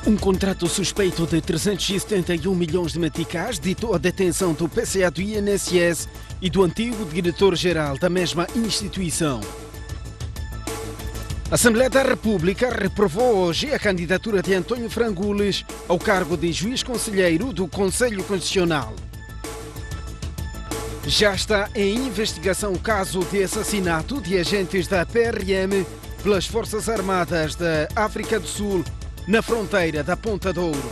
Um contrato suspeito de 371 milhões de meticais ditou a detenção do PCA do INSS e do antigo diretor-geral da mesma instituição. A Assembleia da República reprovou hoje a candidatura de António Frangules ao cargo de juiz conselheiro do Conselho Constitucional. Já está em investigação o caso de assassinato de agentes da PRM pelas Forças Armadas da África do Sul na fronteira da Ponta do Ouro.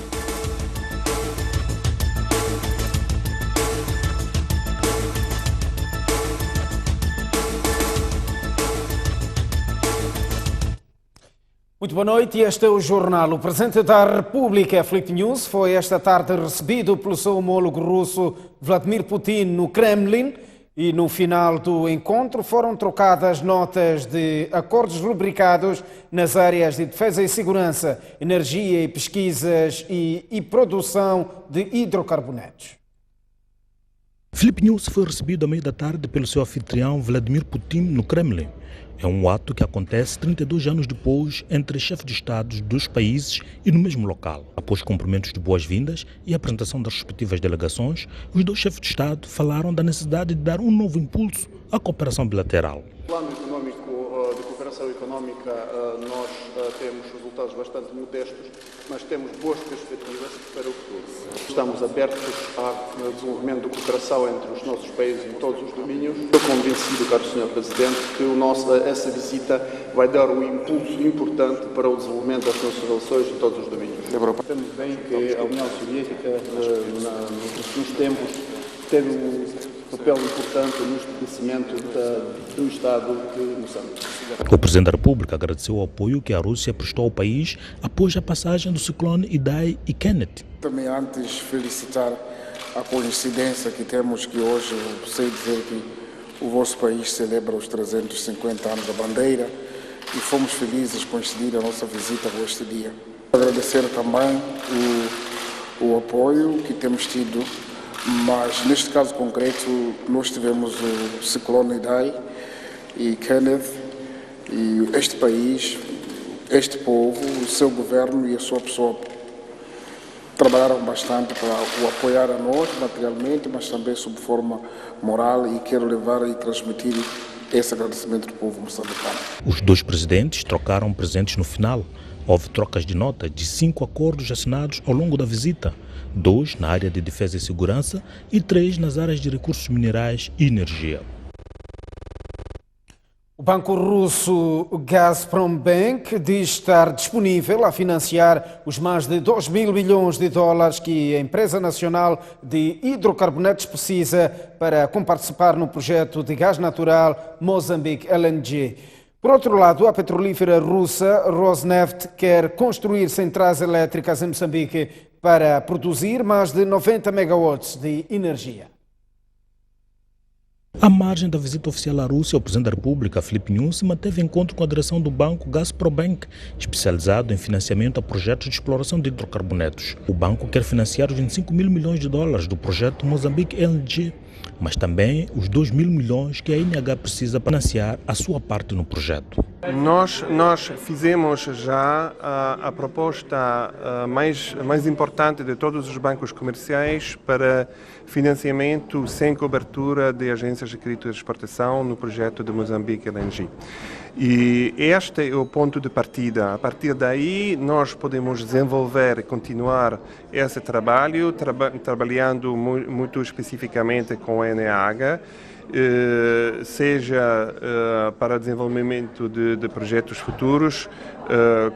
Muito boa noite, este é o jornal. O Presidente da República, Fake News, foi esta tarde recebido pelo seu homólogo russo Vladimir Putin no Kremlin e no final do encontro foram trocadas notas de acordos rubricados nas áreas de defesa e segurança, energia e pesquisas e produção de hidrocarbonetos. Fake News foi recebido à meia da tarde pelo seu anfitrião Vladimir Putin no Kremlin. É um ato que acontece 32 anos depois entre chefes de Estados dos países e no mesmo local. Após cumprimentos de boas-vindas e a apresentação das respectivas delegações, os dois chefes de Estado falaram da necessidade de dar um novo impulso à cooperação bilateral. No plano económico, de cooperação económica, nós temos resultados bastante modestos, mas temos boas perspectivas para o futuro. Estamos abertos ao desenvolvimento de cooperação entre os nossos países em todos os domínios. Estou convencido, caro Sr. Presidente, que essa visita vai dar um impulso importante para o desenvolvimento das nossas relações em todos os domínios. Sabemos bem que a União Soviética, nos tempos, teve um papel importante no estabelecimento do Estado de Moçambique. O Presidente da República agradeceu o apoio que a Rússia prestou ao país após a passagem do ciclone Idai e Kenneth. Também antes felicitar a coincidência que temos que hoje, eu sei dizer que o vosso país celebra os 350 anos da bandeira e fomos felizes coincidir a nossa visita a este dia. Agradecer também o apoio que temos tido, mas neste caso concreto nós tivemos o ciclone Idai e Kenneth e este país, este povo, o seu governo e a sua pessoa trabalharam bastante para o apoiar a nós materialmente, mas também sob forma moral, e quero levar e transmitir esse agradecimento do povo moçambicano. Os dois presidentes trocaram presentes no final. Houve trocas de notas de 5 acordos assinados ao longo da visita, 2 na área de defesa e segurança e 3 nas áreas de recursos minerais e energia. O banco russo Gazprom Bank diz estar disponível a financiar os mais de 2 mil milhões de dólares que a empresa nacional de hidrocarbonetos precisa para comparticipar no projeto de gás natural Mozambique LNG. Por outro lado, a petrolífera russa Rosneft quer construir centrais elétricas em Moçambique para produzir mais de 90 megawatts de energia. À margem da visita oficial à Rússia, o Presidente da República, Filipe Nyusi, manteve encontro com a direção do banco Gazprom Bank, especializado em financiamento a projetos de exploração de hidrocarbonetos. O banco quer financiar os 25 mil milhões de dólares do projeto Mozambique LNG, mas também os 2 mil milhões que a INH precisa para financiar a sua parte no projeto. Nós fizemos já a proposta mais importante de todos os bancos comerciais para financiamento sem cobertura de agências de crédito de exportação no projeto de Mozambique LNG. E este é o ponto de partida. A partir daí, nós podemos desenvolver e continuar esse trabalho, trabalhando muito especificamente com a NH, seja para desenvolvimento de projetos futuros,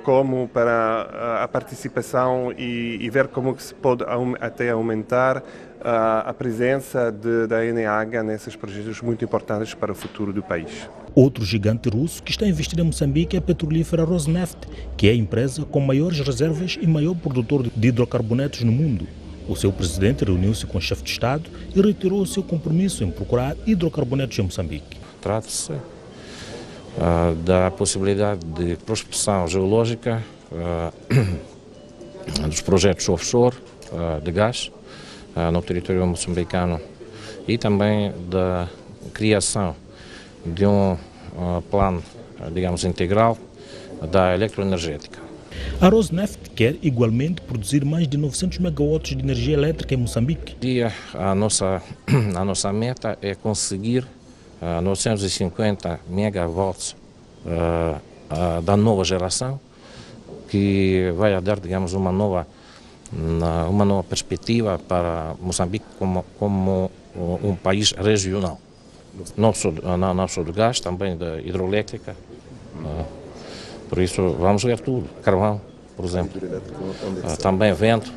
como para a participação e ver como que se pode até aumentar a presença da NH nesses projetos muito importantes para o futuro do país. Outro gigante russo que está investido em Moçambique é a petrolífera Rosneft, que é a empresa com maiores reservas e maior produtor de hidrocarbonetos no mundo. O seu presidente reuniu-se com o chefe de Estado e reiterou o seu compromisso em procurar hidrocarbonetos em Moçambique. Trata-se da possibilidade de prospecção geológica dos projetos offshore de gás no território moçambicano e também da criação de um plano, digamos, integral da eletroenergética. A Rosneft quer igualmente produzir mais de 900 megawatts de energia elétrica em Moçambique. A nossa meta é conseguir 950 megawatts da nova geração, que vai dar, digamos, uma nova perspectiva para Moçambique como um país regional. Não só do gás, também da hidroelétrica. Por isso vamos ver tudo. Carvão, por exemplo. Também vento,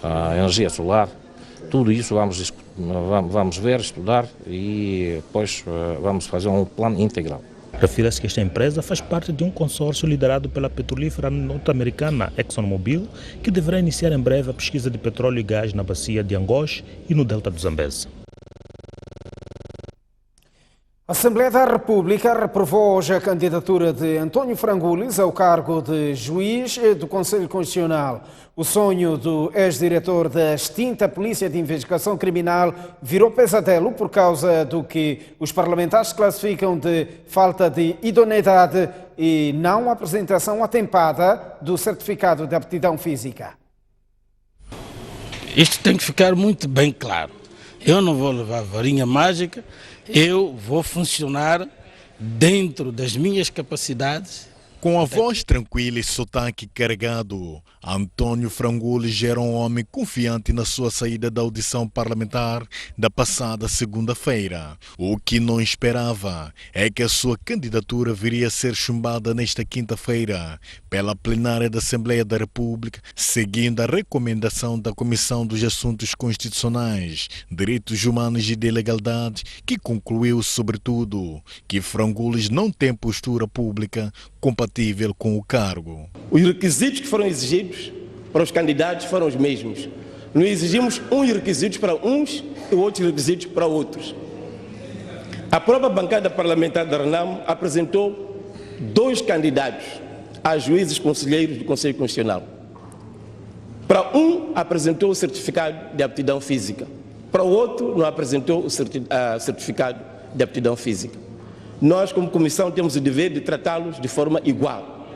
a energia solar. Tudo isso vamos ver, estudar e depois vamos fazer um plano integral. Refere-se que esta empresa faz parte de um consórcio liderado pela petrolífera norte-americana ExxonMobil, que deverá iniciar em breve a pesquisa de petróleo e gás na bacia de Angoche e no delta do Zambeze. A Assembleia da República reprovou hoje a candidatura de António Frangulis ao cargo de juiz do Conselho Constitucional. O sonho do ex-diretor da extinta Polícia de Investigação Criminal virou pesadelo por causa do que os parlamentares classificam de falta de idoneidade e não apresentação atempada do certificado de aptidão física. Isto tem que ficar muito bem claro. Eu não vou levar varinha mágica, eu vou funcionar dentro das minhas capacidades. Com a voz tranquila e sotaque carregado, António Frangulis era um homem confiante na sua saída da audição parlamentar da passada segunda-feira. O que não esperava é que a sua candidatura viria a ser chumbada nesta quinta-feira pela plenária da Assembleia da República, seguindo a recomendação da Comissão dos Assuntos Constitucionais, Direitos Humanos e de Legalidade, que concluiu, sobretudo, que Frangulis não tem postura pública compatível com o cargo. Os requisitos que foram exigidos para os candidatos foram os mesmos. Não exigimos uns requisitos para uns e outros requisitos para outros. A própria bancada parlamentar da RENAMO apresentou 2 candidatos a juízes conselheiros do Conselho Constitucional. Para um, apresentou o certificado de aptidão física. Para o outro, não apresentou o certificado de aptidão física. Nós, como comissão, temos o dever de tratá-los de forma igual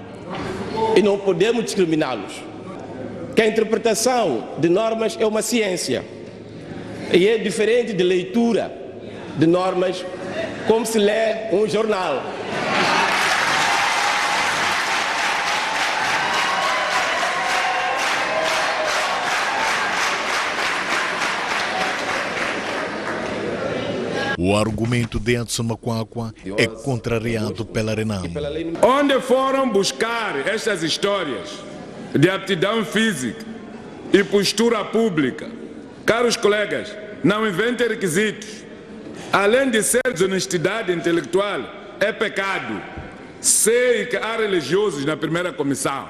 e não podemos discriminá-los. Que a interpretação de normas é uma ciência e é diferente de leitura de normas como se lê um jornal. O argumento de Edson Macuacua é contrariado pela RENAMO. Onde foram buscar estas histórias de aptidão física e postura pública? Caros colegas, não inventem requisitos. Além de ser desonestidade intelectual, é pecado. Sei que há religiosos na primeira comissão.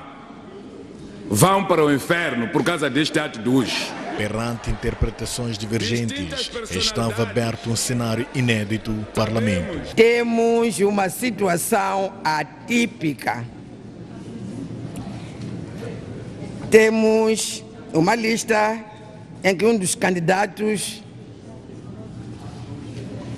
Vão para o inferno por causa deste ato de hoje. Perante interpretações divergentes, estava aberto um cenário inédito no Parlamento. Temos uma situação atípica. Temos uma lista em que um dos candidatos,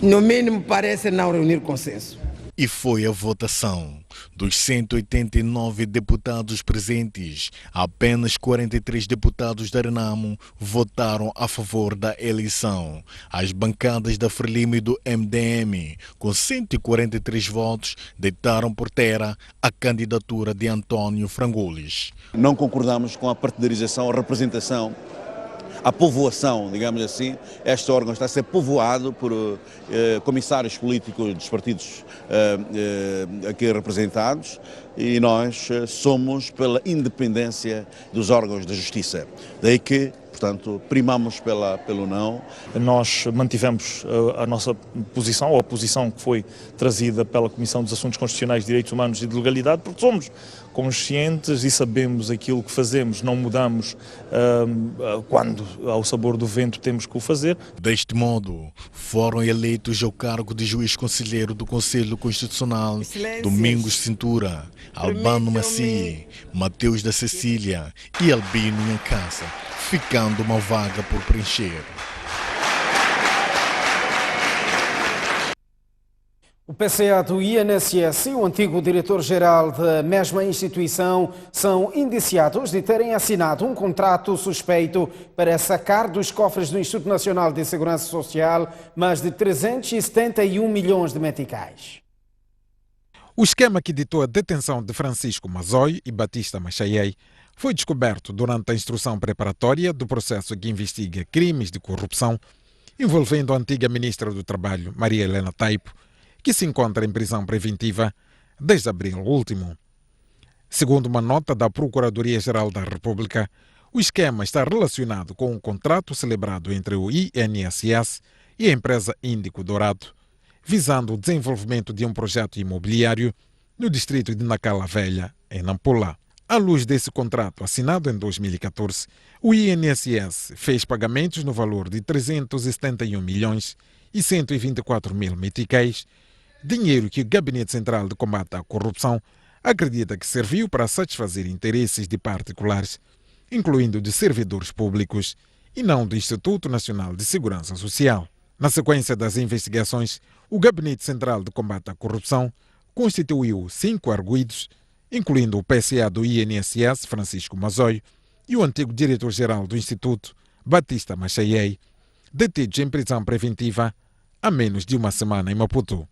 no mínimo, parece não reunir consenso. E foi a votação. Dos 189 deputados presentes, apenas 43 deputados da RENAMO votaram a favor da eleição. As bancadas da Frelimo e do MDM, com 143 votos, deitaram por terra a candidatura de António Frangulis. Não concordamos com a partidarização, a representação, a povoação, digamos assim. Este órgão está a ser povoado por comissários políticos dos partidos aqui representados e nós somos pela independência dos órgãos da justiça. Daí que, portanto, primamos pelo não. Nós mantivemos a nossa posição, ou a posição que foi trazida pela Comissão dos Assuntos Constitucionais, Direitos Humanos e de Legalidade, porque somos conscientes e sabemos aquilo que fazemos, não mudamos quando, ao sabor do vento, temos que o fazer. Deste modo, foram eleitos ao cargo de juiz conselheiro do Conselho Constitucional Domingos Cintura, Albano Maci, Mateus da Cecília e Albino Nhancasa, ficando uma vaga por preencher. O PCA do INSS e o antigo diretor-geral da mesma instituição são indiciados de terem assinado um contrato suspeito para sacar dos cofres do Instituto Nacional de Segurança Social mais de 371 milhões de meticais. O esquema que ditou a detenção de Francisco Mazoi e Batista Machaiei foi descoberto durante a instrução preparatória do processo que investiga crimes de corrupção envolvendo a antiga ministra do Trabalho, Maria Helena Taipo, que se encontra em prisão preventiva desde abril último. Segundo uma nota da Procuradoria-Geral da República, o esquema está relacionado com um contrato celebrado entre o INSS e a empresa Índico Dourado, visando o desenvolvimento de um projeto imobiliário no distrito de Nacala Velha, em Nampula. À luz desse contrato assinado em 2014, o INSS fez pagamentos no valor de 371 milhões e 124 mil meticais, dinheiro que o Gabinete Central de Combate à Corrupção acredita que serviu para satisfazer interesses de particulares, incluindo de servidores públicos, e não do Instituto Nacional de Segurança Social. Na sequência das investigações, o Gabinete Central de Combate à Corrupção constituiu 5 arguidos, incluindo o PCA do INSS, Francisco Mazoi, e o antigo diretor-geral do Instituto, Batista Machaiei, detidos em prisão preventiva há menos de uma semana em Maputo.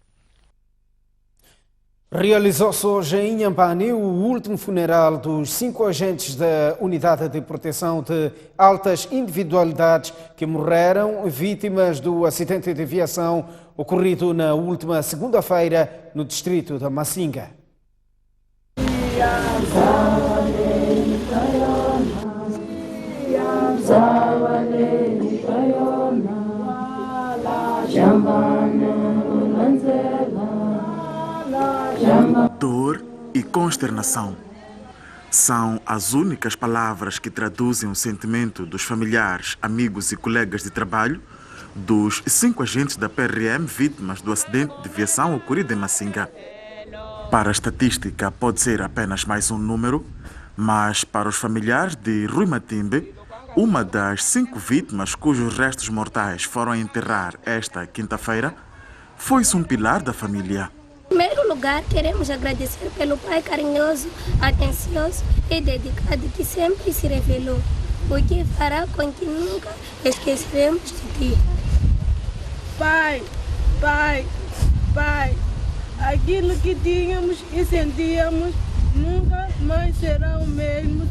Realizou-se hoje em Inhambane o último funeral dos 5 agentes da Unidade de Proteção de Altas Individualidades que morreram vítimas do acidente de aviação ocorrido na última segunda-feira no distrito da Masinga. Dor e consternação são as únicas palavras que traduzem o sentimento dos familiares, amigos e colegas de trabalho dos 5 agentes da PRM vítimas do acidente de aviação ocorrido em Masinga. Para a estatística pode ser apenas mais um número, mas para os familiares de Rui Matimbe, uma das 5 vítimas cujos restos mortais foram enterrar esta quinta-feira, foi-se um pilar da família. Em primeiro lugar, queremos agradecer pelo pai carinhoso, atencioso e dedicado que sempre se revelou, o que fará com que nunca esqueceremos de ti. Pai, pai, pai, aquilo que tínhamos e sentíamos nunca mais será o mesmo.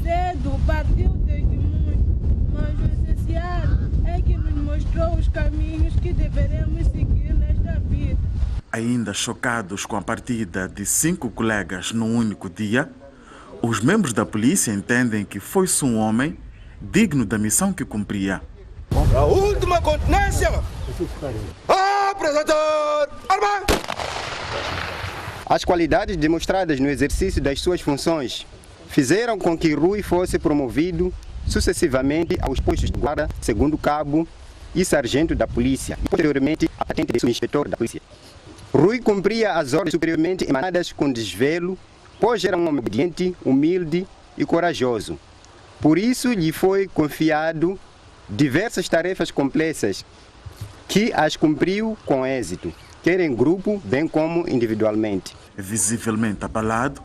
Cedo partiu testemunho, mas o essencial é que nos mostrou os caminhos que deveremos seguir nesta vida. Ainda chocados com a partida de 5 colegas num único dia, os membros da polícia entendem que foi-se um homem digno da missão que cumpria. A última continência! Apresentador! Arma! As qualidades demonstradas no exercício das suas funções fizeram com que Rui fosse promovido sucessivamente aos postos de guarda, segundo cabo e sargento da polícia, e posteriormente a patente de subinspetor da polícia. Rui cumpria as ordens superiormente emanadas com desvelo, pois era um homem obediente, humilde e corajoso. Por isso lhe foi confiado diversas tarefas complexas, que as cumpriu com êxito, quer em grupo, bem como individualmente. Visivelmente abalado,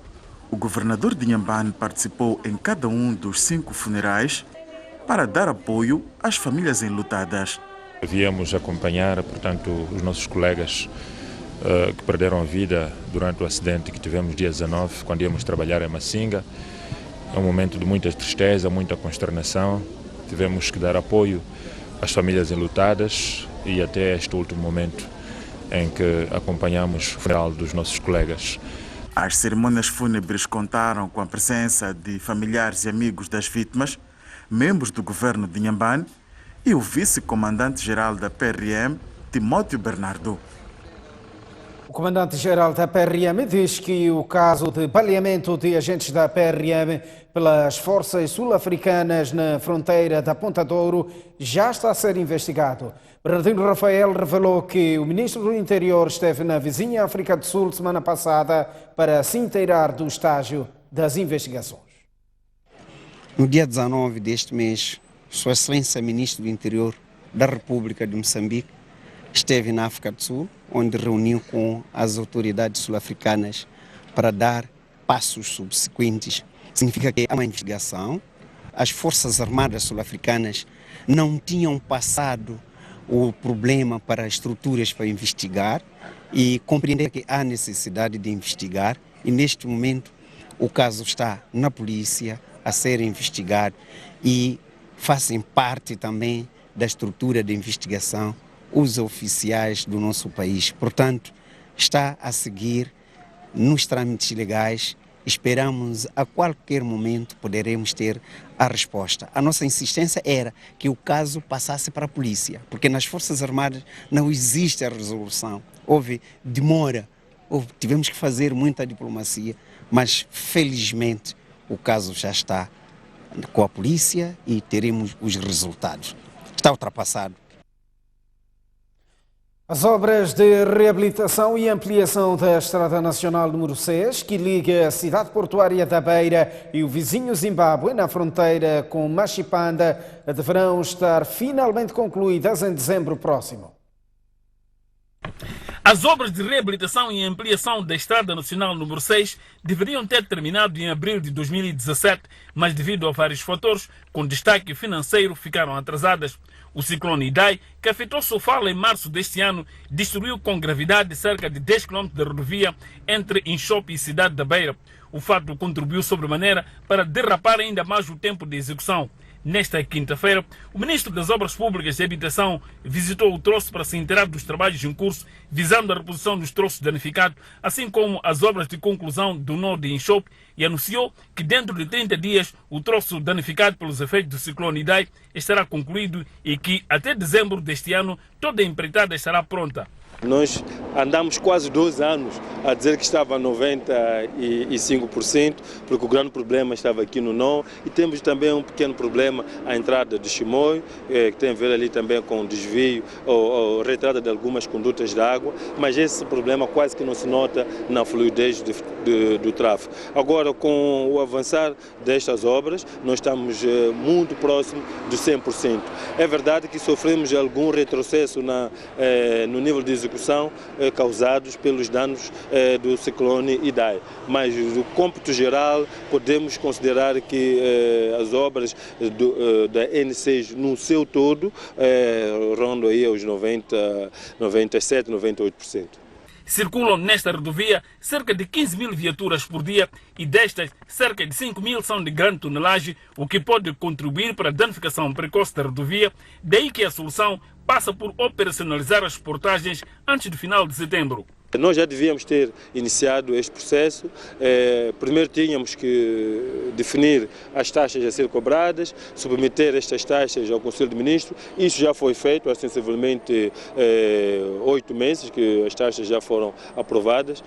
o governador de Inhambane participou em cada um dos 5 funerais para dar apoio às famílias enlutadas. Viemos acompanhar, portanto, os nossos colegas que perderam a vida durante o acidente que tivemos dia 19, quando íamos trabalhar em Masinga. É um momento de muita tristeza, muita consternação. Tivemos que dar apoio às famílias enlutadas e até este último momento em que acompanhamos o funeral dos nossos colegas. As cerimônias fúnebres contaram com a presença de familiares e amigos das vítimas, membros do governo de Inhambane e o vice-comandante-geral da PRM, Timóteo Bernardo. O comandante-geral da PRM diz que o caso de baleamento de agentes da PRM pelas forças sul-africanas na fronteira da Ponta Douro já está a ser investigado. Bernardino Rafael revelou que o ministro do Interior esteve na vizinha África do Sul semana passada para se inteirar do estágio das investigações. No dia 19 deste mês, Sua Excelência Ministro do Interior da República de Moçambique esteve na África do Sul, onde reuniu com as autoridades sul-africanas para dar passos subsequentes. Significa que há uma investigação. As Forças Armadas sul-africanas não tinham passado o problema para as estruturas para investigar e compreender que há necessidade de investigar, e neste momento o caso está na polícia a ser investigado e fazem parte também da estrutura de investigação os oficiais do nosso país. Portanto, está a seguir nos trâmites legais. Esperamos a qualquer momento poderemos ter a resposta. A nossa insistência era que o caso passasse para a polícia, porque nas Forças Armadas não existe a resolução. Houve demora, tivemos que fazer muita diplomacia, mas felizmente o caso já está com a polícia e teremos os resultados. Está ultrapassado. As obras de reabilitação e ampliação da Estrada Nacional número 6, que liga a cidade portuária da Beira e o vizinho Zimbábue, na fronteira com Machipanda, deverão estar finalmente concluídas em dezembro próximo. As obras de reabilitação e ampliação da Estrada Nacional número 6 deveriam ter terminado em abril de 2017, mas devido a vários fatores, com destaque financeiro, ficaram atrasadas. O ciclone Idai, que afetou Sofala em março deste ano, destruiu com gravidade cerca de 10 km de rodovia entre Inchope e Cidade da Beira. O fato contribuiu sobremaneira para derrapar ainda mais o tempo de execução. Nesta quinta-feira, o Ministro das Obras Públicas e Habitação visitou o troço para se inteirar dos trabalhos em curso, visando a reposição dos troços danificados, assim como as obras de conclusão do nó de Inchope, e anunciou que dentro de 30 dias o troço danificado pelos efeitos do ciclone Idai estará concluído e que até dezembro deste ano toda a empreitada estará pronta. Nós andamos quase 12 anos a dizer que estava a 95%, porque o grande problema estava aqui no nó, e temos também um pequeno problema à entrada de Chimoio, que tem a ver ali também com desvio ou retirada de algumas condutas de água, mas esse problema quase que não se nota na fluidez do tráfego. Agora, com o avançar destas obras, nós estamos muito próximo de 100%. É verdade que sofremos algum retrocesso no nível de execução causados pelos danos do ciclone Idai, mas no cômputo geral podemos considerar que as obras da N6 no seu todo rondam aí aos 97, 98%. Circulam nesta rodovia cerca de 15 mil viaturas por dia e destas, cerca de 5 mil são de grande tonelagem, o que pode contribuir para a danificação precoce da rodovia, daí que a solução passa por operacionalizar as portagens antes do final de setembro. Nós já devíamos ter iniciado este processo. Primeiro tínhamos que definir as taxas a ser cobradas, submeter estas taxas ao Conselho de Ministros. Isso já foi feito há sensivelmente 8 meses que as taxas já foram aprovadas.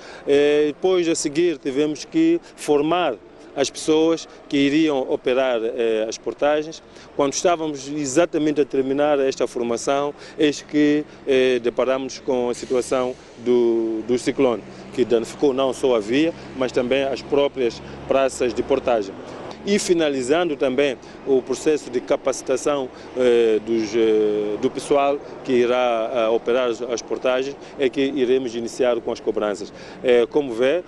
Depois, a seguir, tivemos que formar as pessoas que iriam operar as portagens. Quando estávamos exatamente a terminar esta formação, eis que deparamos com a situação do ciclone, que danificou não só a via, mas também as próprias praças de portagem. E finalizando também o processo de capacitação do pessoal que irá operar as portagens, é que iremos iniciar com as cobranças. Como vê,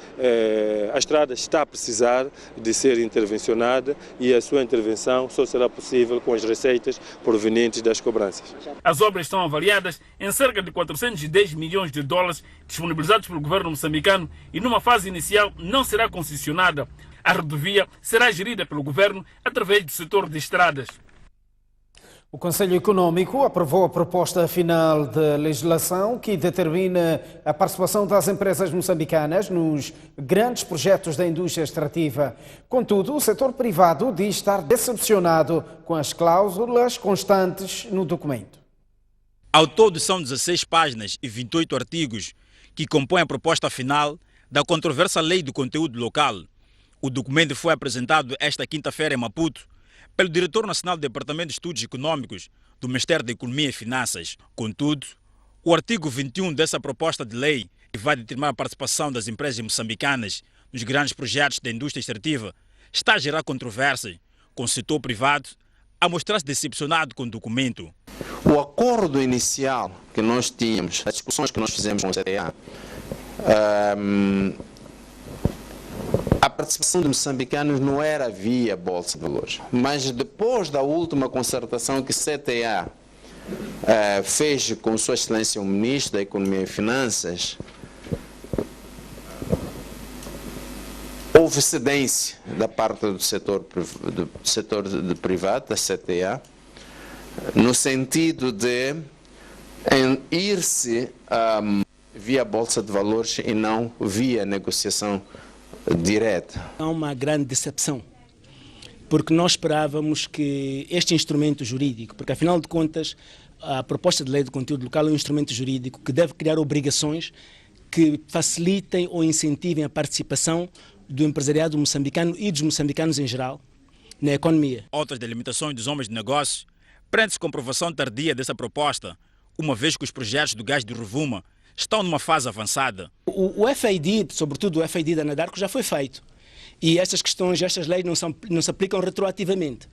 a estrada está a precisar de ser intervencionada e a sua intervenção só será possível com as receitas provenientes das cobranças. As obras estão avaliadas em cerca de 410 milhões de dólares disponibilizados pelo governo moçambicano e numa fase inicial não será concessionada. A rodovia será gerida pelo governo através do setor de estradas. O Conselho Econômico aprovou a proposta final de legislação que determina a participação das empresas moçambicanas nos grandes projetos da indústria extrativa. Contudo, o setor privado diz estar decepcionado com as cláusulas constantes no documento. Ao todo, são 16 páginas e 28 artigos que compõem a proposta final da controversa Lei do Conteúdo Local. O documento foi apresentado esta quinta-feira em Maputo pelo Diretor Nacional do Departamento de Estudos Econômicos do Ministério da Economia e Finanças. Contudo, o artigo 21 dessa proposta de lei, que vai determinar a participação das empresas moçambicanas nos grandes projetos da indústria extrativa, está a gerar controvérsias, com o setor privado a mostrar-se decepcionado com o documento. O acordo inicial que nós tínhamos, as discussões que nós fizemos com o CTA, a participação de moçambicanos não era via Bolsa de Valores, mas depois da última concertação que o CTA fez com Sua Excelência o Ministro da Economia e Finanças, houve cedência da parte do setor privado, da CTA, no sentido de ir-se via Bolsa de Valores e não via negociação direta. Há uma grande decepção, porque nós esperávamos que este instrumento jurídico, porque afinal de contas a proposta de lei de conteúdo local é um instrumento jurídico que deve criar obrigações que facilitem ou incentivem a participação do empresariado moçambicano e dos moçambicanos em geral na economia. Outras delimitações dos homens de negócio prende-se com aprovação tardia dessa proposta, uma vez que os projetos do gás de Rovuma estão numa fase avançada. O FID, sobretudo o FID da Anadarko, já foi feito. E estas questões, estas leis não se aplicam retroativamente.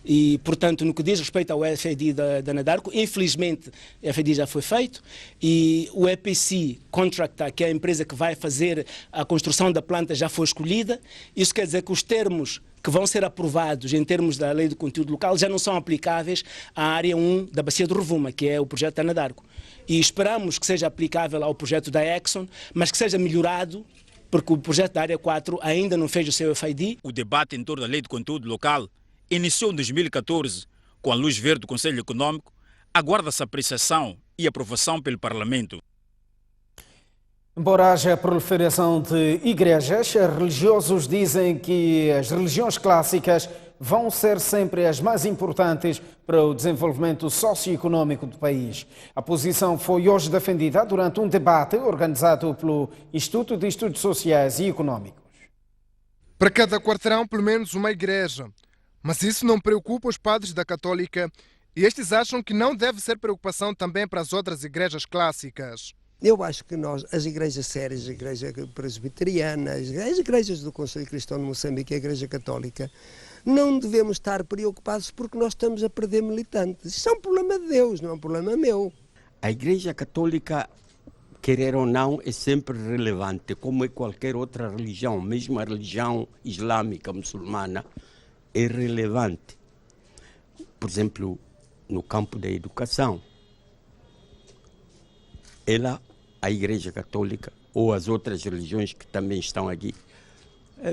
E, portanto, no que diz respeito ao FID da Anadarko, infelizmente o FID já foi feito e o EPC Contractor, que é a empresa que vai fazer a construção da planta, já foi escolhida. Isso quer dizer que os termos que vão ser aprovados em termos da lei do conteúdo local já não são aplicáveis à área 1 da Bacia do Rovuma, que é o projeto da Anadarko. E esperamos que seja aplicável ao projeto da Exxon, mas que seja melhorado, porque o projeto da área 4 ainda não fez o seu FID. O debate em torno da lei do conteúdo local iniciou em 2014, com a luz verde do Conselho Econômico, aguarda-se apreciação e aprovação pelo Parlamento. Embora haja proliferação de igrejas, religiosos dizem que as religiões clássicas vão ser sempre as mais importantes para o desenvolvimento socioeconômico do país. A posição foi hoje defendida durante um debate organizado pelo Instituto de Estudos Sociais e Econômicos. Para cada quarteirão, pelo menos uma igreja. Mas isso não preocupa os padres da Católica e estes acham que não deve ser preocupação também para as outras igrejas clássicas. Eu acho que nós, as igrejas sérias, a igreja presbiteriana, as igrejas do Conselho Cristão de Moçambique e a igreja católica, não devemos estar preocupados porque nós estamos a perder militantes. Isso é um problema de Deus, não é um problema meu. A igreja católica, querer ou não, é sempre relevante, como é qualquer outra religião, mesmo a religião islâmica, muçulmana, é relevante. Por exemplo, no campo da educação, a Igreja Católica ou as outras religiões que também estão aqui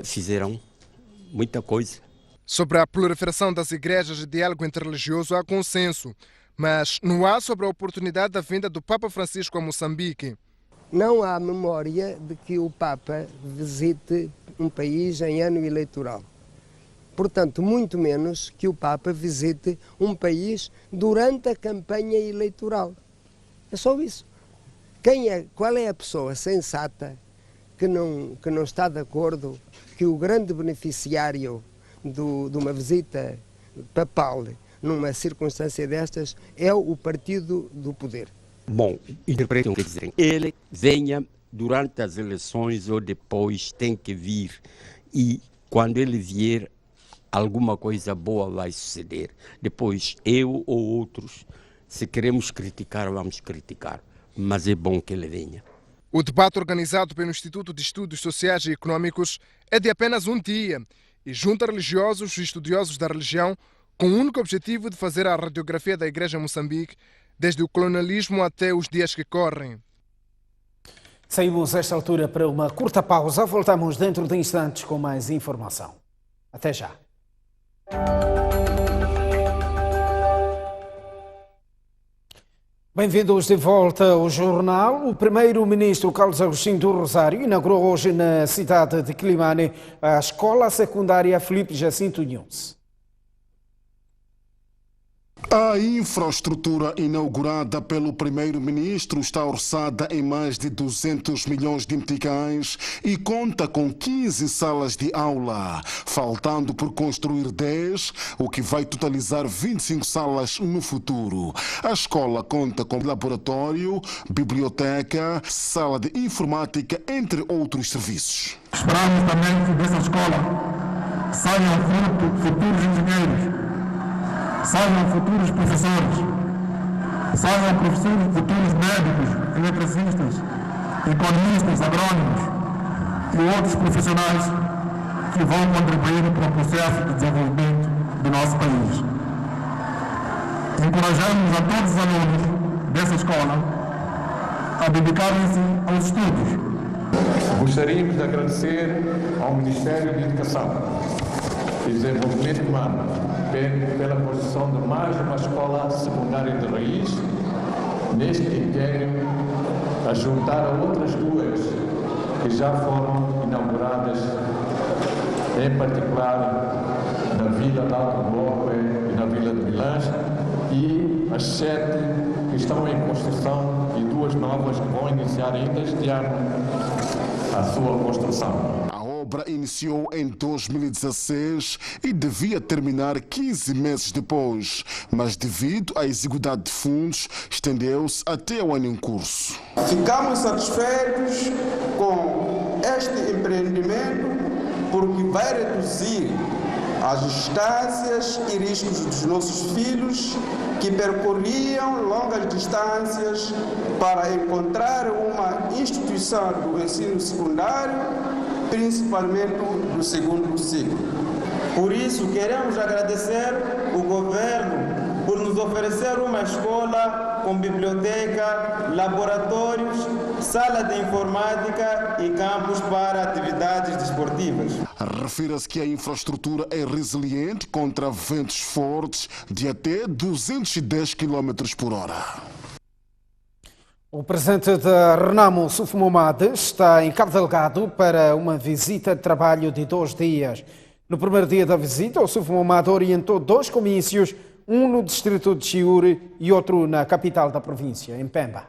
fizeram muita coisa. Sobre a proliferação das igrejas e diálogo interreligioso há consenso, mas não há sobre a oportunidade da vinda do Papa Francisco a Moçambique. Não há memória de que o Papa visite um país em ano eleitoral. Portanto, muito menos que o Papa visite um país durante a campanha eleitoral. É só isso. Qual é a pessoa sensata que não está de acordo que o grande beneficiário de uma visita papal numa circunstância destas é o partido do poder? Bom, interpretam o que dizem. Ele venha durante as eleições ou depois, tem que vir. E quando ele vier, alguma coisa boa vai suceder. Depois, eu ou outros, se queremos criticar, vamos criticar. Mas é bom que ele venha. O debate organizado pelo Instituto de Estudos Sociais e Econômicos é de apenas um dia e junta religiosos e estudiosos da religião com o único objetivo de fazer a radiografia da Igreja em Moçambique desde o colonialismo até os dias que correm. Saímos a esta altura para uma curta pausa. Voltamos dentro de instantes com mais informação. Até já. Bem-vindos de volta ao jornal. O primeiro-ministro Carlos Agostinho do Rosário inaugurou hoje na cidade de Quilimane a escola secundária Filipe Jacinto Nunes. A infraestrutura inaugurada pelo primeiro-ministro está orçada em mais de 200 milhões de meticais e conta com 15 salas de aula, faltando por construir 10, o que vai totalizar 25 salas no futuro. A escola conta com laboratório, biblioteca, sala de informática, entre outros serviços. Esperamos também que dessa escola saiam futuros engenheiros, saiam futuros professores, saiam professores futuros médicos, eletricistas, economistas, agrônomos e outros profissionais que vão contribuir para o processo de desenvolvimento do nosso país. Encorajamos a todos os alunos dessa escola a dedicarem-se aos estudos. Gostaríamos de agradecer ao Ministério de Educação e Desenvolvimento Humano pela construção de mais uma escola secundária de raiz, neste quinquênio, a juntar a outras duas que já foram inauguradas, em particular na Vila de Alto Bloco e na Vila de Milães, e as 7 que estão em construção e 2 novas que vão iniciar ainda este ano a sua construção. A obra iniciou em 2016 e devia terminar 15 meses depois, mas devido à exiguidade de fundos, estendeu-se até o ano em curso. Ficamos satisfeitos com este empreendimento porque vai reduzir as distâncias e riscos dos nossos filhos que percorriam longas distâncias para encontrar uma instituição do ensino secundário, principalmente do segundo ciclo. Por isso, queremos agradecer o governo por nos oferecer uma escola com biblioteca, laboratórios, sala de informática e campos para atividades desportivas. Refira-se que a infraestrutura é resiliente contra ventos fortes de até 210 km por hora. O presidente da Renamo, Ossuf Momad, está em Cabo Delgado para uma visita de trabalho de 2 dias. No primeiro dia da visita, Ossuf Momad orientou 2 comícios, um no distrito de Chiure e outro na capital da província, em Pemba.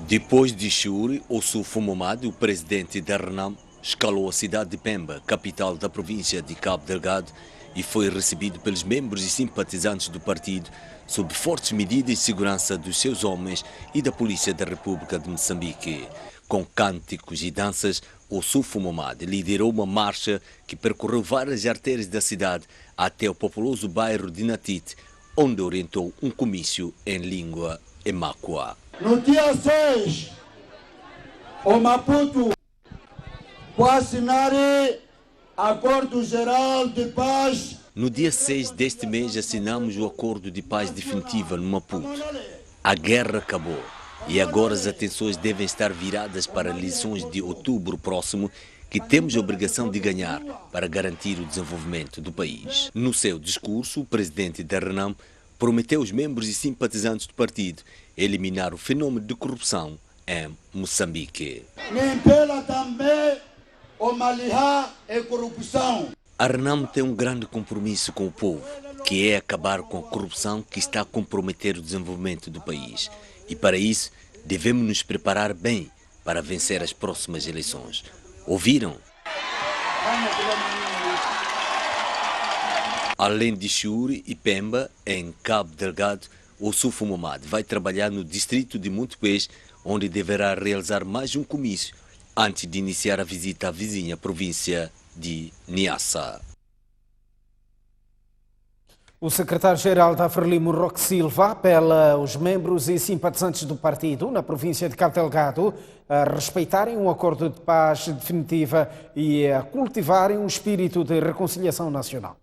Depois de Chiure, Ossuf Momad, o presidente da Renamo, escalou a cidade de Pemba, capital da província de Cabo Delgado, e foi recebido pelos membros e simpatizantes do partido sob fortes medidas de segurança dos seus homens e da Polícia da República de Moçambique. Com cânticos e danças, Ossuf Momad liderou uma marcha que percorreu várias artérias da cidade até o populoso bairro de Natite, onde orientou um comício em língua emáqua. No dia 6, o Maputo vai assinar Acordo Geral de Paz. No dia 6 deste mês assinamos o Acordo de Paz Definitiva no Maputo. A guerra acabou e agora as atenções devem estar viradas para as eleições de outubro próximo, que temos a obrigação de ganhar para garantir o desenvolvimento do país. No seu discurso, o presidente da Renamo prometeu aos membros e simpatizantes do partido eliminar o fenômeno de corrupção em Moçambique. Nem pela também o malihá e corrupção. A Renamo tem um grande compromisso com o povo, que é acabar com a corrupção que está a comprometer o desenvolvimento do país. E para isso, devemos nos preparar bem para vencer as próximas eleições. Ouviram? Além de Chiure e Pemba, em Cabo Delgado, Ossuf Momad vai trabalhar no distrito de Montepês, onde deverá realizar mais um comício antes de iniciar a visita à vizinha província de Niassa. O secretário-geral da Frelimo, Roque Silva, apela aos membros e simpatizantes do partido na província de Cabo Delgado a respeitarem um acordo de paz definitiva e a cultivarem um espírito de reconciliação nacional.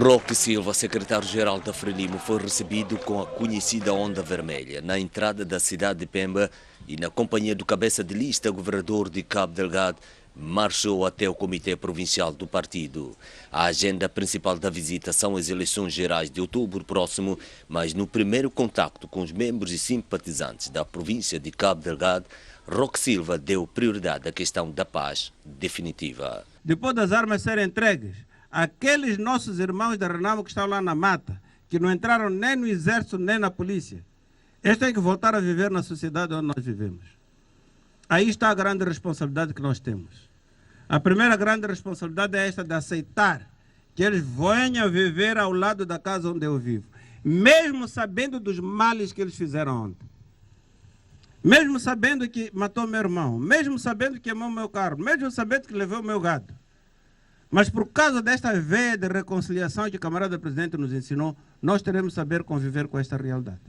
Roque Silva, secretário-geral da Frelimo, foi recebido com a conhecida onda vermelha na entrada da cidade de Pemba e, na companhia do cabeça de lista, governador de Cabo Delgado, marchou até o Comitê Provincial do Partido. A agenda principal da visita são as eleições gerais de outubro próximo, mas no primeiro contacto com os membros e simpatizantes da província de Cabo Delgado, Roque Silva deu prioridade à questão da paz definitiva. Depois das armas serem entregues, aqueles nossos irmãos da Renamo que estão lá na mata, que não entraram nem no exército nem na polícia, eles têm que voltar a viver na sociedade onde nós vivemos. Aí está a grande responsabilidade que nós temos. A primeira grande responsabilidade é esta de aceitar que eles venham viver ao lado da casa onde eu vivo, mesmo sabendo dos males que eles fizeram ontem. Mesmo sabendo que matou meu irmão, mesmo sabendo que queimou meu carro, mesmo sabendo que levou meu gado. Mas por causa desta veia de reconciliação que o camarada presidente nos ensinou, nós teremos que saber conviver com esta realidade.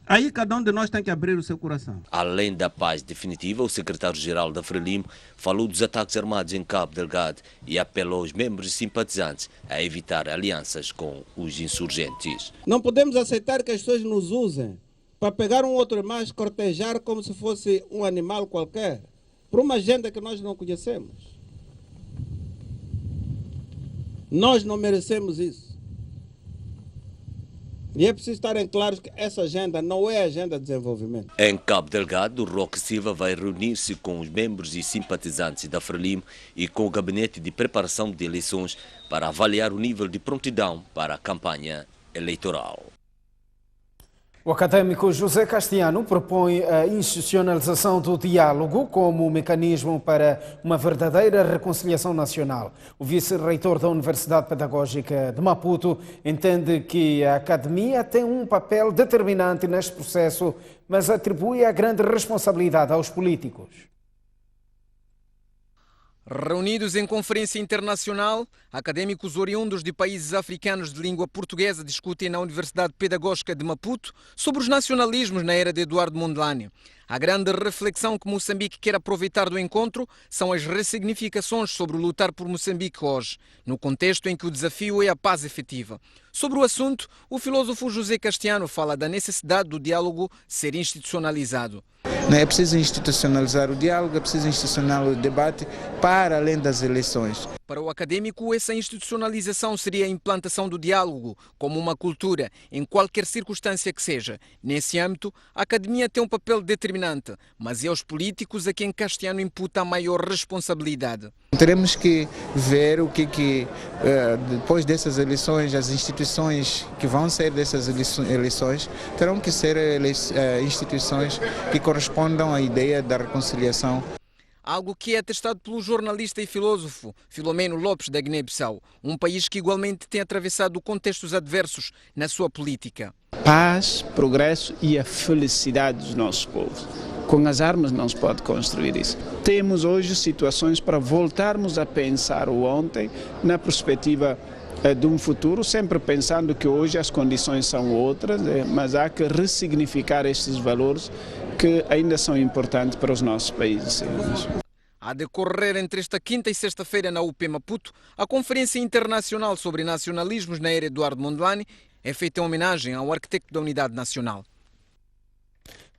Aí cada um de nós tem que abrir o seu coração. Além da paz definitiva, o secretário-geral da Frelimo falou dos ataques armados em Cabo Delgado e apelou aos membros e simpatizantes a evitar alianças com os insurgentes. Não podemos aceitar que as pessoas nos usem para pegar um outro mais, cortejar como se fosse um animal qualquer, por uma agenda que nós não conhecemos. Nós não merecemos isso. E é preciso estarem claros que essa agenda não é agenda de desenvolvimento. Em Cabo Delgado, Roque Silva vai reunir-se com os membros e simpatizantes da Frelimo e com o gabinete de preparação de eleições para avaliar o nível de prontidão para a campanha eleitoral. O académico José Castiano propõe a institucionalização do diálogo como mecanismo para uma verdadeira reconciliação nacional. O vice-reitor da Universidade Pedagógica de Maputo entende que a academia tem um papel determinante neste processo, mas atribui a grande responsabilidade aos políticos. Reunidos em conferência internacional, académicos oriundos de países africanos de língua portuguesa discutem na Universidade Pedagógica de Maputo sobre os nacionalismos na era de Eduardo Mondlane. A grande reflexão que Moçambique quer aproveitar do encontro são as ressignificações sobre o lutar por Moçambique hoje, no contexto em que o desafio é a paz efetiva. Sobre o assunto, o filósofo José Castiano fala da necessidade do diálogo ser institucionalizado. É preciso institucionalizar o diálogo, é preciso institucionalizar o debate para além das eleições. Para o académico, essa institucionalização seria a implantação do diálogo como uma cultura, em qualquer circunstância que seja. Nesse âmbito, a academia tem um papel determinante, mas é aos políticos a quem Castiano imputa a maior responsabilidade. Teremos que ver o que depois dessas eleições, as instituições que vão sair dessas eleições terão que ser instituições que correspondam à ideia da reconciliação. Algo que é atestado pelo jornalista e filósofo Filomeno Lopes da Guiné-Bissau, um país que igualmente tem atravessado contextos adversos na sua política. Paz, progresso e a felicidade dos nossos povos. Com as armas não se pode construir isso. Temos hoje situações para voltarmos a pensar o ontem na perspectiva de um futuro, sempre pensando que hoje as condições são outras, mas há que ressignificar estes valores que ainda são importantes para os nossos países. A decorrer entre esta quinta e sexta-feira na UP Maputo, a Conferência Internacional sobre Nacionalismos na Era Eduardo Mondlane é feita em homenagem ao arquiteto da Unidade Nacional.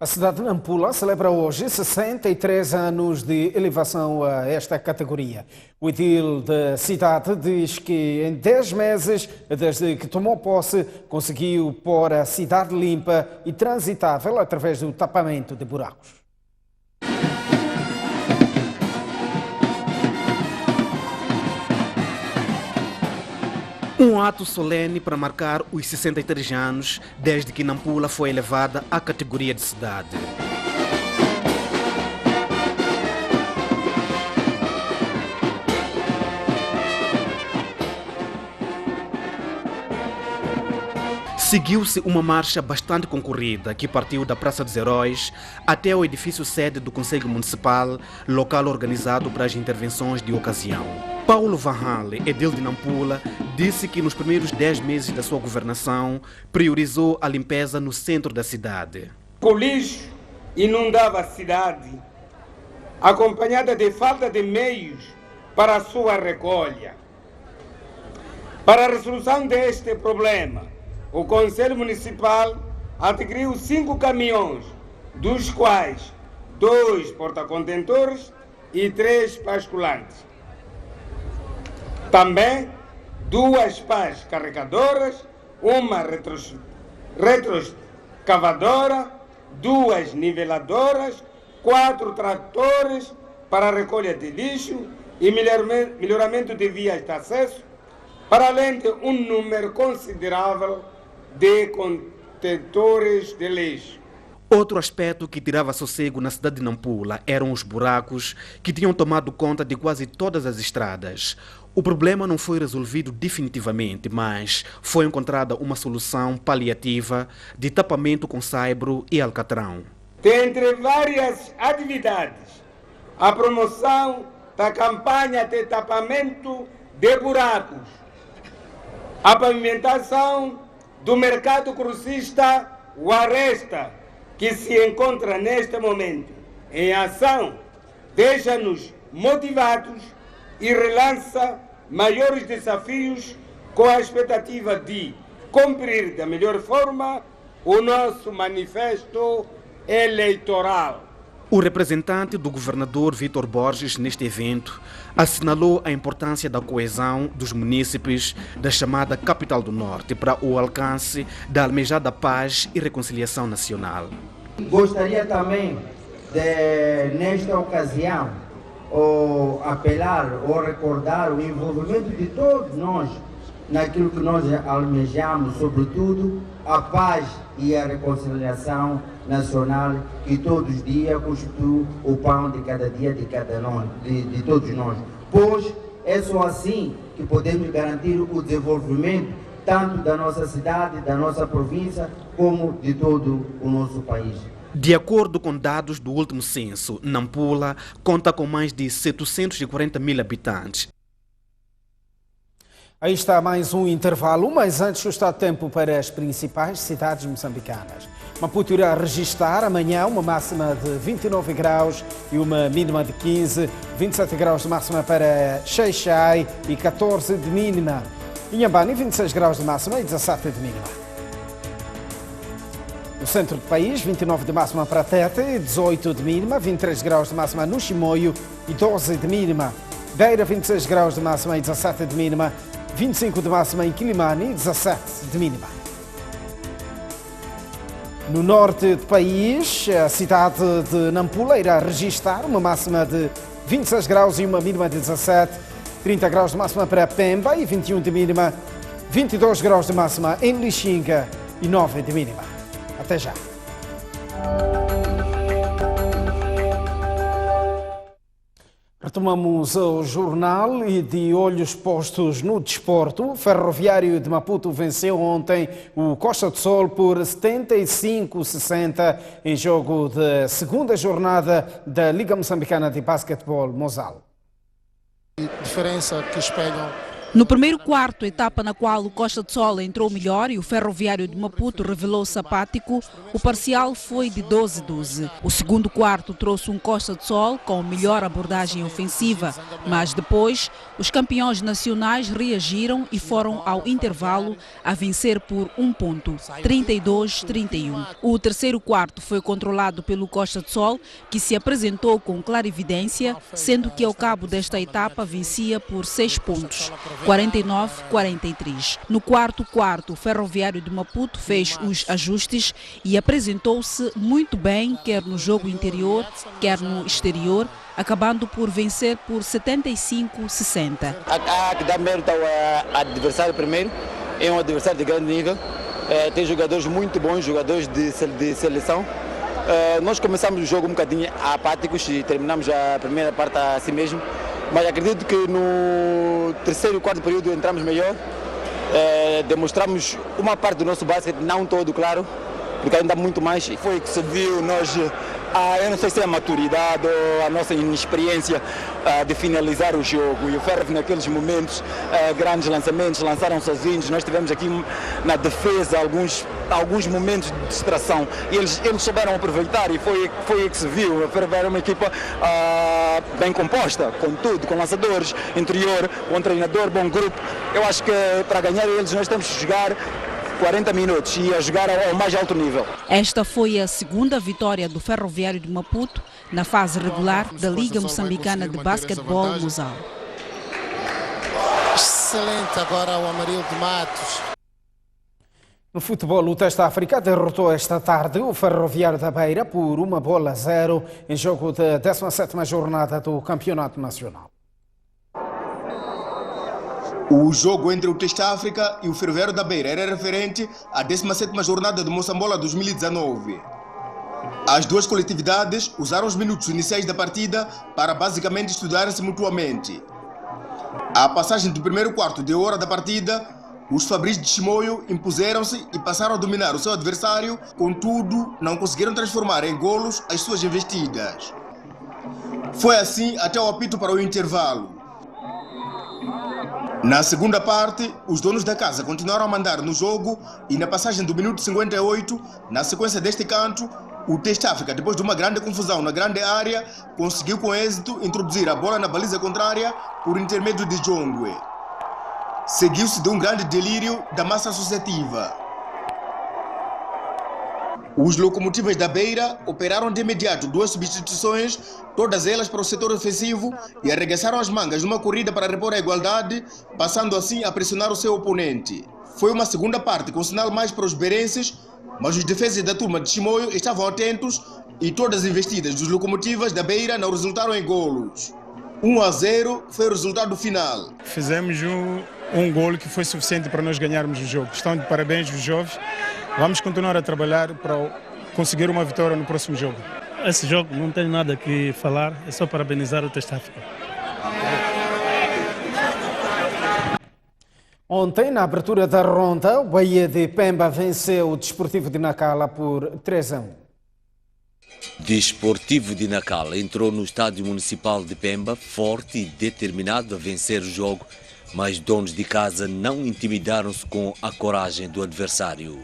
A cidade de Nampula celebra hoje 63 anos de elevação a esta categoria. O edil da cidade diz que em 10 meses, desde que tomou posse, conseguiu pôr a cidade limpa e transitável através do tapamento de buracos. Um ato solene para marcar os 63 anos desde que Nampula foi elevada à categoria de cidade. Seguiu-se uma marcha bastante concorrida que partiu da Praça dos Heróis até o edifício sede do Conselho Municipal, local organizado para as intervenções de ocasião. Paulo Van Hale, edil de Nampula, disse que nos primeiros 10 meses da sua governação priorizou a limpeza no centro da cidade. O lixo inundava a cidade, acompanhada de falta de meios para a sua recolha. Para a resolução deste problema, o Conselho Municipal adquiriu 5 caminhões, dos quais 2 porta-contentores e 3 basculantes. Também 2 pás carregadoras, uma retroescavadora, 2 niveladoras, 4 tratores para a recolha de lixo e melhoramento de vias de acesso, para além de um número considerável de contentores de lixo. Outro aspecto que tirava sossego na cidade de Nampula eram os buracos que tinham tomado conta de quase todas as estradas. O problema não foi resolvido definitivamente, mas foi encontrada uma solução paliativa de tapamento com saibro e alcatrão. Dentre várias atividades, a promoção da campanha de tapamento de buracos, a pavimentação do mercado crucista Guaresta, que se encontra neste momento em ação, deixa-nos motivados e relança maiores desafios com a expectativa de cumprir da melhor forma o nosso manifesto eleitoral. O representante do governador Vítor Borges neste evento assinalou a importância da coesão dos munícipes da chamada Capital do Norte para o alcance da almejada paz e reconciliação nacional. Gostaria também de, nesta ocasião, apelar ou recordar o envolvimento de todos nós naquilo que nós almejamos, sobretudo a paz e a reconciliação nacional, que todos os dias constitui o pão de cada dia de todos nós. Pois é só assim que podemos garantir o desenvolvimento tanto da nossa cidade, da nossa província, como de todo o nosso país. De acordo com dados do último censo, Nampula conta com mais de 740 mil habitantes. Aí está mais um intervalo, mas antes está tempo para as principais cidades moçambicanas. Maputo irá registrar amanhã uma máxima de 29 graus e uma mínima de 15, 27 graus de máxima para Xai-Xai e 14 de mínima. Inhambane, 26 graus de máxima e 17 de mínima. No centro do país, 29 de máxima para Tete e 18 de mínima, 23 graus de máxima no Chimoio e 12 de mínima. Beira, 26 graus de máxima e 17 de mínima. 25 de máxima em Quilimane e 17 de mínima. No norte do país, a cidade de Nampula irá registrar uma máxima de 26 graus e uma mínima de 17, 30 graus de máxima para Pemba e 21 de mínima, 22 graus de máxima em Lixinga e 9 de mínima. Até já. Retomamos o jornal e de olhos postos no desporto. O Ferroviário de Maputo venceu ontem o Costa do Sol por 75-60 em jogo de segunda jornada da Liga Moçambicana de Basquetebol Mozal. Diferença que espelham. No primeiro quarto, etapa na qual o Costa do Sol entrou melhor e o Ferroviário de Maputo revelou-se apático, o parcial foi de 12-12. O segundo quarto trouxe um Costa do Sol com melhor abordagem ofensiva, mas depois os campeões nacionais reagiram e foram ao intervalo a vencer por 1 ponto, 32-31. O terceiro quarto foi controlado pelo Costa do Sol, que se apresentou com clarividência, sendo que ao cabo desta etapa vencia por 6 pontos. 49-43. No quarto, o Ferroviário de Maputo fez os ajustes e apresentou-se muito bem, quer no jogo interior, quer no exterior, acabando por vencer por 75-60. Há que dar mérito ao adversário primeiro, é um adversário de grande nível, tem jogadores muito bons, jogadores de seleção. Nós começamos o jogo um bocadinho apáticos e terminamos a primeira parte assim mesmo. Mas acredito que no terceiro e quarto período entramos melhor, demonstramos uma parte do nosso basquete, não todo, claro, porque ainda há muito mais. Foi que se viu, eu não sei se é a maturidade ou a nossa inexperiência de finalizar o jogo. E o Ferro, naqueles momentos, grandes lançamentos, lançaram sozinhos. Nós tivemos aqui na defesa alguns momentos de distração. E eles souberam aproveitar e foi que se viu. O Ferro era uma equipa bem composta, com tudo, com lançadores, interior, com treinador, bom grupo. Eu acho que para ganhar eles nós temos que jogar 40 minutos e a jogar ao mais alto nível. Esta foi a segunda vitória do Ferroviário de Maputo na fase regular da Liga Moçambicana de Basquetebol Mozal. Excelente agora o Amarildo de Matos. No futebol, o Teste África derrotou esta tarde o Ferroviário da Beira por 1-0 em jogo da 17ª jornada do Campeonato Nacional. O jogo entre o Teste África e o Ferroviário da Beira era referente à 17ª jornada do Moçambola 2019. As duas coletividades usaram os minutos iniciais da partida para basicamente estudarem-se mutuamente. À passagem do primeiro quarto de hora da partida, os Fabris de Chimoio impuseram-se e passaram a dominar o seu adversário, contudo, não conseguiram transformar em golos as suas investidas. Foi assim até o apito para o intervalo. Na segunda parte, os donos da casa continuaram a mandar no jogo e na passagem do minuto 58, na sequência deste canto, o Test África, depois de uma grande confusão na grande área, conseguiu com êxito introduzir a bola na baliza contrária por intermédio de Jongwe. Seguiu-se de um grande delírio da massa associativa. Os locomotivas da Beira operaram de imediato 2 substituições, todas elas para o setor ofensivo, e arregaçaram as mangas numa corrida para repor a igualdade, passando assim a pressionar o seu oponente. Foi uma segunda parte com sinal mais para os beirenses, mas os defesas da turma de Chimoio estavam atentos e todas as investidas dos locomotivas da Beira não resultaram em golos. 1-0 foi o resultado final. Fizemos um golo que foi suficiente para nós ganharmos o jogo. Estão de parabéns os jovens. Vamos continuar a trabalhar para conseguir uma vitória no próximo jogo. Esse jogo não tem nada que falar, é só parabenizar o Test África. Ontem, na abertura da ronda, o Bahia de Pemba venceu o Desportivo de Nacala por 3-1. Desportivo de Nacala entrou no estádio municipal de Pemba forte e determinado a vencer o jogo, mas donos de casa não intimidaram-se com a coragem do adversário.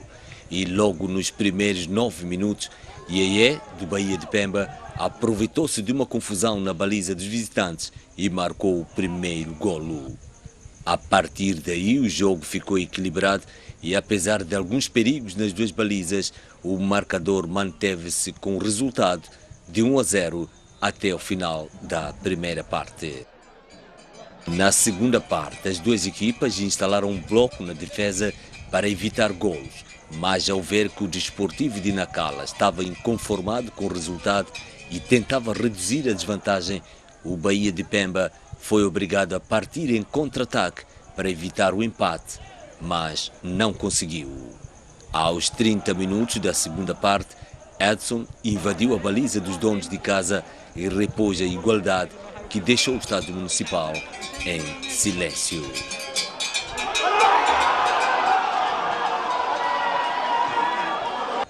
E logo nos primeiros 9 minutos, Iê, do Bahia de Pemba, aproveitou-se de uma confusão na baliza dos visitantes e marcou o primeiro golo. A partir daí, o jogo ficou equilibrado e, apesar de alguns perigos nas duas balizas, o marcador manteve-se com o resultado de 1-0 até o final da primeira parte. Na segunda parte, as duas equipas instalaram um bloco na defesa para evitar golos, mas ao ver que o Desportivo de Nacala estava inconformado com o resultado e tentava reduzir a desvantagem, o Bahia de Pemba foi obrigado a partir em contra-ataque para evitar o empate, mas não conseguiu. Aos 30 minutos da segunda parte, Edson invadiu a baliza dos donos de casa e repôs a igualdade que deixou o estádio municipal em silêncio.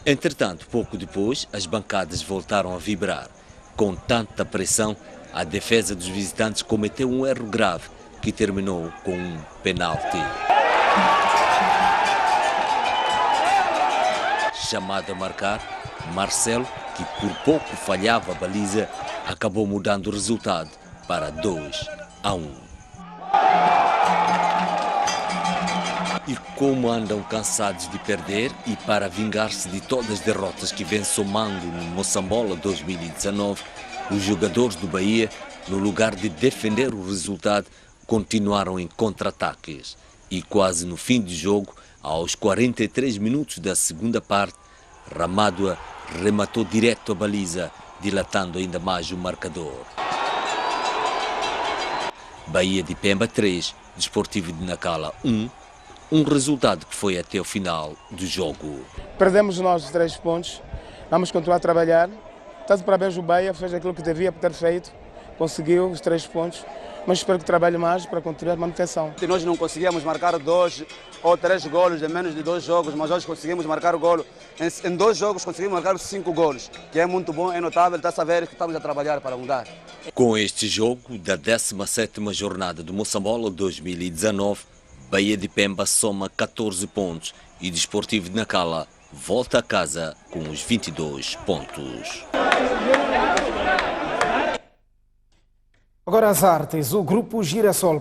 Entretanto, pouco depois, as bancadas voltaram a vibrar. Com tanta pressão, a defesa dos visitantes cometeu um erro grave que terminou com um penalti. Chamado a marcar, Marcelo, que por pouco falhava a baliza, acabou mudando o resultado para 2-1. E como andam cansados de perder e para vingar-se de todas as derrotas que vêm somando no Moçambola 2019, os jogadores do Bahia, no lugar de defender o resultado, continuaram em contra-ataques. E quase no fim do jogo, aos 43 minutos da segunda parte, Ramadua rematou direto a baliza, dilatando ainda mais o marcador. Bahia de Pemba 3, Desportivo de Nacala 1, um resultado que foi até o final do jogo. Perdemos os nossos 3 pontos, vamos continuar a trabalhar. Tanto parabéns o Bahia, fez aquilo que devia ter feito, conseguiu os 3 pontos, mas espero que trabalhe mais para continuar a manutenção. Nós não conseguíamos marcar 2 ou 3 golos em menos de 2 jogos, mas hoje conseguimos marcar o golo. Em 2 jogos conseguimos marcar 5 golos, que é muito bom, é notável, está a saber que estamos a trabalhar para mudar. Com este jogo da 17ª jornada do Moçambola 2019, Bahia de Pemba soma 14 pontos e Desportivo de Nacala volta a casa com os 22 pontos. Agora as artes. O grupo Girassol